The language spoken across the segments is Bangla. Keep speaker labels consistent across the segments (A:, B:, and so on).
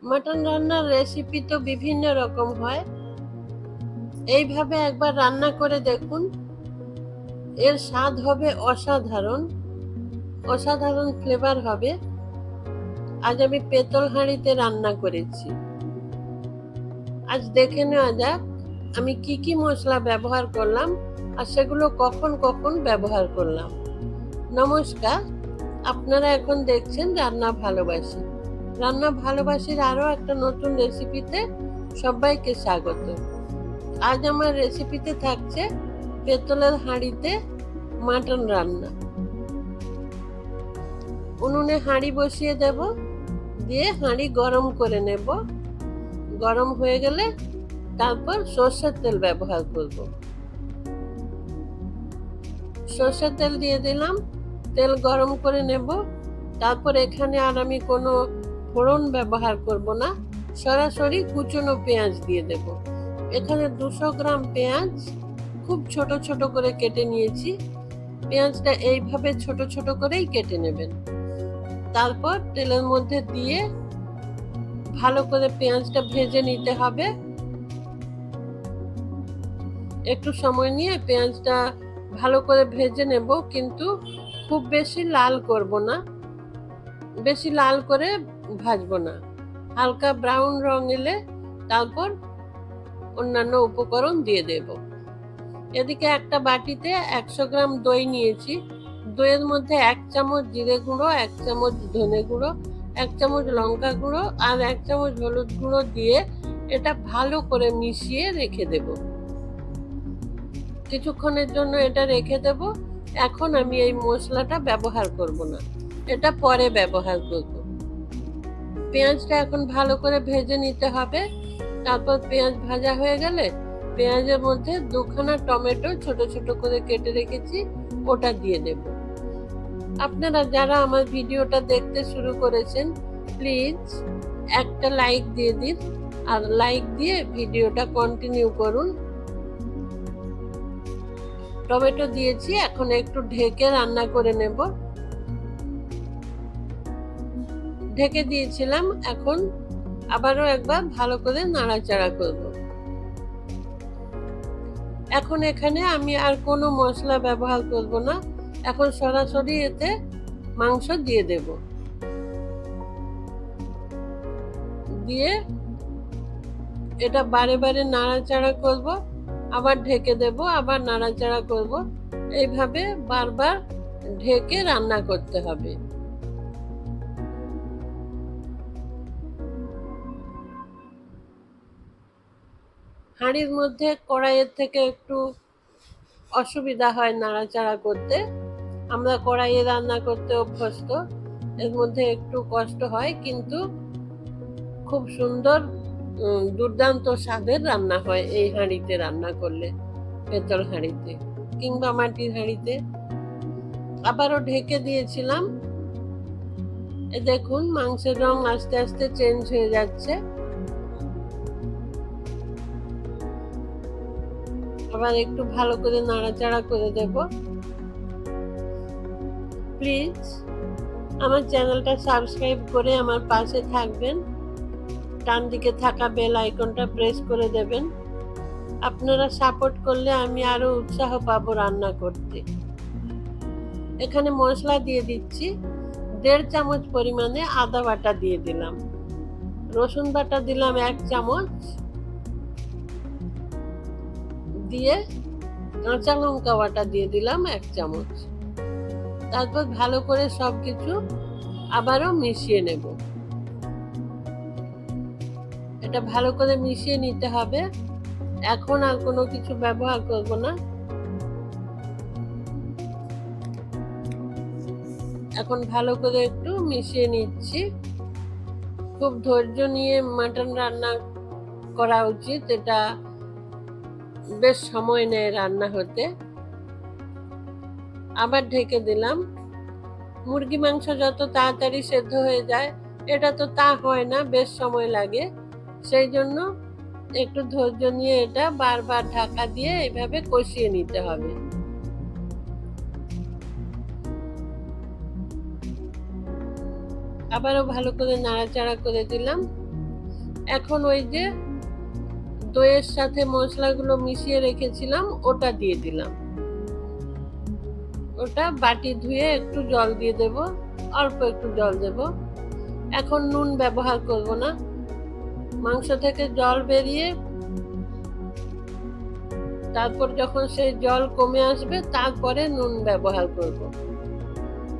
A: মাটন রান্নার রেসিপি তো বিভিন্ন রকম হয়, এইভাবে একবার রান্না করে দেখুন, এর স্বাদ হবে অসাধারণ। অসাধারণ ফ্লেভার হবে। আজ আমি পেতল হাঁড়িতে রান্না করেছি। আজ দেখে নেওয়া যাক আমি কি কি মশলা ব্যবহার করলাম আর সেগুলো কখন কখন ব্যবহার করলাম। নমস্কার, আপনারা এখন দেখছেন রান্না ভালোবাসি। রান্না ভালোবাসির আরো একটা নতুন রেসিপিতে সবাইকে স্বাগত। আজ আমার রেসিপিতে থাকছে পেতলের হাঁড়িতে মাটন রান্না। উনুনে হাঁড়ি বসিয়ে দেব, দিয়ে হাঁড়ি গরম করে নেব। গরম হয়ে গেলে তারপর সর্ষের তেল ব্যবহার করব। সর্ষের তেল দিয়ে দিলাম, তেল গরম করে নেব। তারপর এখানে আর আমি কোনো ফোড়ন ব্যবহার করব না, সরাসরি কুচনো পেঁয়াজ দিয়ে দেব। এখানে 200 গ্রাম পেঁয়াজ খুব ছোট ছোট করে কেটে নিয়েছি। পেঁয়াজটা এইভাবে ছোট ছোট করেই কেটে নেবেন। তারপর তেলের মধ্যে দিয়ে ভালো করে পেঁয়াজটা ভেজে নিতে হবে। একটু সময় নিয়ে পেঁয়াজটা ভালো করে ভেজে নেব, কিন্তু খুব বেশি লাল করব না, বেশি লাল করে ভাজবো না। হালকা ব্রাউন রং এলে তারপর অন্যান্য উপকরণ দিয়ে দেব। এদিকে একটা বাটিতে 100 গ্রাম দই নিয়েছি। দইয়ের মধ্যে 1 চামচ জিরে গুঁড়ো, 1 চামচ ধনে গুঁড়ো, 1 চামচ লঙ্কা গুঁড়ো আর 1 চামচ হলুদ গুঁড়ো দিয়ে এটা ভালো করে মিশিয়ে রেখে দেব। কিছুক্ষণের জন্য এটা রেখে দেব। এখন আমি এই মশলাটা ব্যবহার করব না, এটা পরে ব্যবহার করব। পেঁয়াজটা এখন ভালো করে ভেজে নিতে হবে। তারপর পেঁয়াজ ভাজা হয়ে গেলে পেঁয়াজের মধ্যে 2খানা টমেটো ছোট ছোট করে কেটে রেখেছি, ওটা দিয়ে দেব। আপনারা যারা আমার ভিডিওটা দেখতে শুরু করেছেন, প্লিজ একটা লাইক দিয়ে দিন, আর লাইক দিয়ে ভিডিওটা কন্টিনিউ করুন। টমেটো দিয়েছি, এখন একটু ঢেকে রান্না করে নেব। ঢেকে দিয়েছিলাম, এখন আবারও একবার ভালো করে নাড়াচাড়া করব। এখন এখানে আমি আর কোনো মশলা ব্যবহার করব না, এখন সরাসরি এতে মাংস দিয়ে দেব। দিয়ে এটা বারে বারে নাড়াচাড়া করব, আবার ঢেকে দেব, আবার নাড়াচাড়া করব। এইভাবে বারবার ঢেকে রান্না করতে হবে। হাঁড়ির মধ্যে কড়াইয়ের থেকে একটু অসুবিধা হয় নাড়াচাড়া করতে। আমরা কড়াইয়ে রান্না করতে অভ্যস্ত, এর মধ্যে একটু কষ্ট হয়, কিন্তু খুব সুন্দর দুর্দান্ত স্বাদের রান্না হয় এই হাঁড়িতে রান্না করলে, পেতল হাঁড়িতে কিংবা মাটির হাঁড়িতে। আবারও ঢেকে দিয়েছিলাম। দেখুন মাংসের রং আস্তে আস্তে চেঞ্জ হয়ে যাচ্ছে। আবার একটু ভালো করে নাড়াচাড়া করে দেব। প্লিজ আমার চ্যানেলটা সাবস্ক্রাইব করে আমার পাশে থাকবেন। ডান দিকে থাকা বেল আইকনটা প্রেস করে দেবেন। আপনারা সাপোর্ট করলে আমি আরো উৎসাহ পাবো রান্না করতে। এখানে মশলা দিয়ে দিচ্ছি। 1.5 চামচ পরিমাণে আদা বাটা দিয়ে দিলাম, রসুন বাটা দিলাম 1 চামচ, দিয়ে কাঁচা লঙ্কা বাটা দিয়ে দিলাম 1 চামচ। তারপর ভালো করে সবকিছু আবারও মিশিয়ে নেব। এটা ভালো করে মিশিয়ে নিতে হবে। এখন আর কোনো কিছু ব্যবহার করব না। এখন ভালো করে একটু মিশিয়ে নিচ্ছি। খুব ধৈর্য নিয়ে মাটন রান্না করা উচিত, এটা বেশ সময় নেয় রান্না হতে। আবার ঢেকে দিলাম। মুরগি মাংস যত তাড়াতাড়ি সেদ্ধ হয়ে যায়, এটা তো তা হয় না, বেশ সময় লাগে। সেই জন্য একটু ধৈর্য নিয়ে এটা বারবার ঢাকা দিয়ে এইভাবে কষিয়ে নিতে হবে। আবারও ভালো করে নাড়াচাড়া করে দিলাম। এখন ওই যে দইয়ের সাথে মশলাগুলো মিশিয়ে রেখেছিলাম ওটা দিয়ে দিলাম। ওটা বাটি ধুয়ে একটু জল দিয়ে দেব, অল্প একটু জল দেব। এখন নুন ব্যবহার করব না, মাংস থেকে জল বেরিয়ে তারপর যখন সেই জল কমে আসবে তারপরে নুন ব্যবহার করব।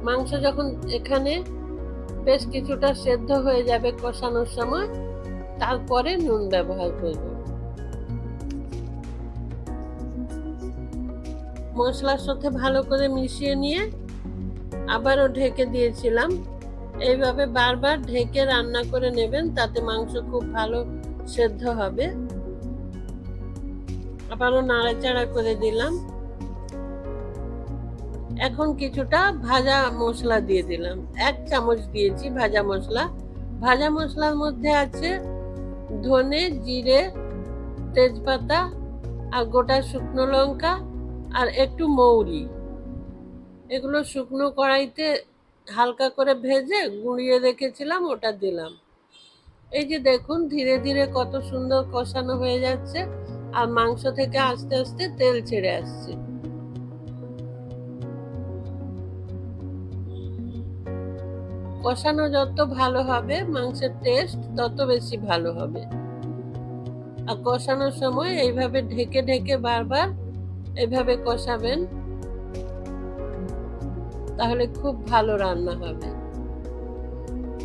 A: মাংস যখন এখানে বেশ কিছুটা সেদ্ধ হয়ে যাবে কষানোর সময়, তারপরে নুন ব্যবহার করব। মশলার সাথে ভালো করে মিশিয়ে নিয়ে আবারও ঢেকে দিয়েছিলাম। এইভাবে বারবার ঢেকে রান্না করে নেবেন, তাতে মাংস খুব ভালো সেদ্ধ হবে। আবারও নাড়াচাড়া করে দিলাম। এখন কিছুটা ভাজা মশলা দিয়ে দিলাম, 1 চামচ দিয়েছি ভাজা মশলা। ভাজা মশলার মধ্যে আছে ধনে, জিরে, তেজপাতা আর গোটা শুকনো লঙ্কা আর একটু মৌরি। এগুলো শুকনো কড়াইতে হালকা করে ভেজে গুঁড়িয়ে রেখেছিলাম, ওটা দিলাম। এই যে দেখুন ধীরে ধীরে কত সুন্দর কষানো হয়ে যাচ্ছে আর মাংস থেকে আস্তে আস্তে তেল ছেড়ে আসছে। কষানো যত ভালো হবে মাংসের টেস্ট তত বেশি ভালো হবে। আর কষানোর সময় এইভাবে ঢেকে ঢেকে বারবার এইভাবে কষাবেন, তাহলে খুব ভালো রান্না হবে।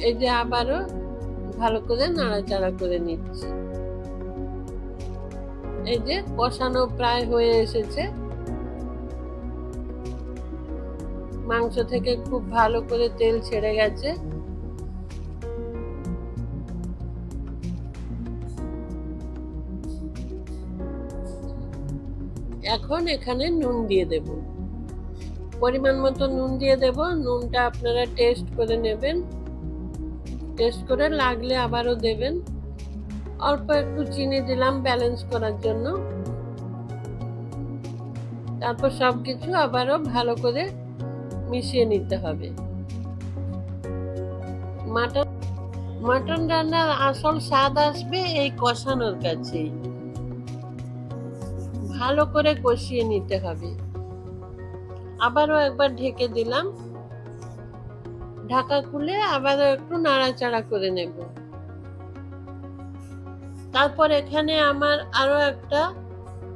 A: এই যে আবারও ভালো করে নাড়াচাড়া করে নিচ্ছি। এই যে কষানো প্রায় হয়ে এসেছে, মাংস থেকে খুব ভালো করে তেল ছেড়ে গেছে। এখন এখানে নুন দিয়ে দেব, পরিমাণ মতো নুন দিয়ে দেব। নুনটা আপনারা টেস্ট করে নেবেন, টেস্ট করে লাগলে আবারও দেবেন। অল্প একটু চিনি দিলাম ব্যালেন্স করার জন্য। তারপর সবকিছু আবারও ভালো করে মিশিয়ে নিতে হবে। মাটন রান্নার আসল স্বাদ আসবে এই কষানোর কাছেই। ভালো করে কষিয়ে নিতে হবে। আবারও একবার ঢেকে দিলাম, ঢাকা খুলে আবারও একটু নাড়াচাড়া করে নেব। তারপর এখানে আমার আরো একটা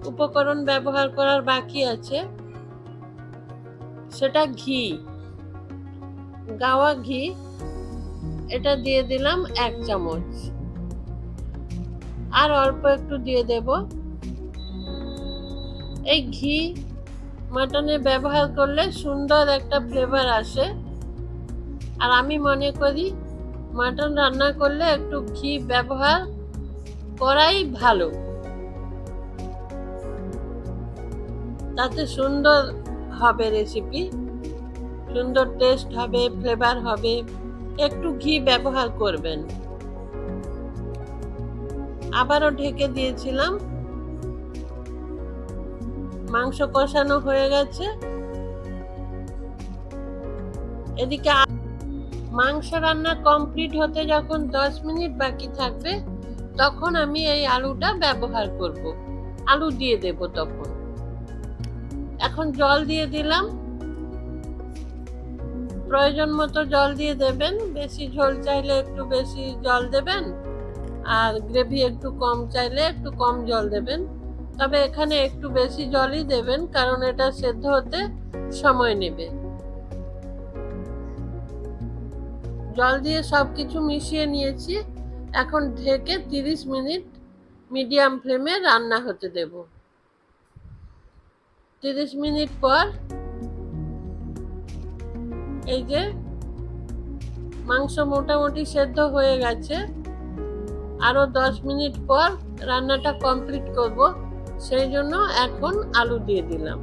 A: উপকরণ ব্যবহার করার বাকি আছে, সেটা ঘি, গাওয়া ঘি। এটা দিয়ে দিলাম 1 চামচ, আর অল্প একটু দিয়ে দেব। এই ঘি মাটনে ব্যবহার করলে সুন্দর একটা ফ্লেভার আসে, আর আমি মনে করি মাটন রান্না করলে একটু ঘি ব্যবহার করাই ভালো, তাতে সুন্দর হবে রেসিপি, সুন্দর টেস্ট হবে, ফ্লেভার হবে। একটু ঘি ব্যবহার করবেন। আবারও ঢেকে দিয়েছিলাম। মাংস কষানো হয়ে গেছে। এদিকে মাংস রান্না কমপ্লিট হতে যখন 10 মিনিট বাকি থাকবে, তখন আমি এই আলুটা ব্যবহার করব। আলু দিয়ে দেব তখন। এখন জল দিয়ে দিলাম, প্রয়োজন মতো জল দিয়ে দেবেন। বেশি ঝোল চাইলে একটু বেশি জল দেবেন, আর গ্রেভি একটু কম চাইলে একটু কম জল দেবেন। তবে এখানে একটু বেশি জলই দেবেন, কারণ এটা সেদ্ধ হতে সময় নেবে। জল দিয়ে সবকিছু মিশিয়ে নিয়েছি। এখন ঢেকে 30 মিনিট মিডিয়াম ফ্লেমে রান্না হতে দেব। 30 মিনিট পর এই যে মাংস মোটামুটি সেদ্ধ হয়ে গেছে। আরো 10 মিনিট পর রান্নাটা কমপ্লিট করব, সেই জন্য এখন আলু দিয়ে দিলাম।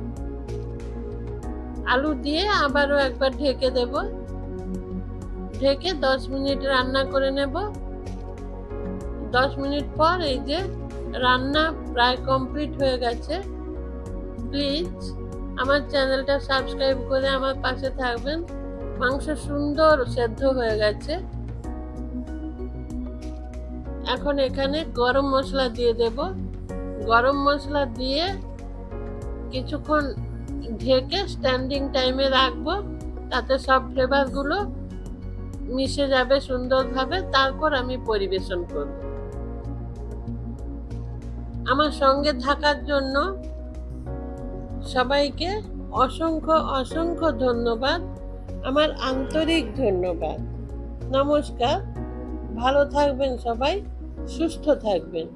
A: আলু দিয়ে আবারও একবার ঢেকে দেব। ঢেকে 10 মিনিট রান্না করে নেব। 10 মিনিট পর এই যে রান্না প্রায় কমপ্লিট হয়ে গেছে। প্লিজ আমার চ্যানেলটা সাবস্ক্রাইব করে আমার পাশে থাকবেন। মাংস সুন্দর সেদ্ধ হয়ে গেছে। এখন এখানে গরম মশলা দিয়ে দেব। গরম মশলা দিয়ে কিছুক্ষণ ঢেকে স্ট্যান্ডিং টাইমে রাখবো, তাতে সব ফ্লেভারগুলো মিশে যাবে সুন্দরভাবে। তারপর আমি পরিবেশন করব। আমার সঙ্গে থাকার জন্য সবাইকে অসংখ্য অসংখ্য ধন্যবাদ, আমার আন্তরিক ধন্যবাদ। নমস্কার, ভালো থাকবেন সবাই, সুস্থ থাকবেন।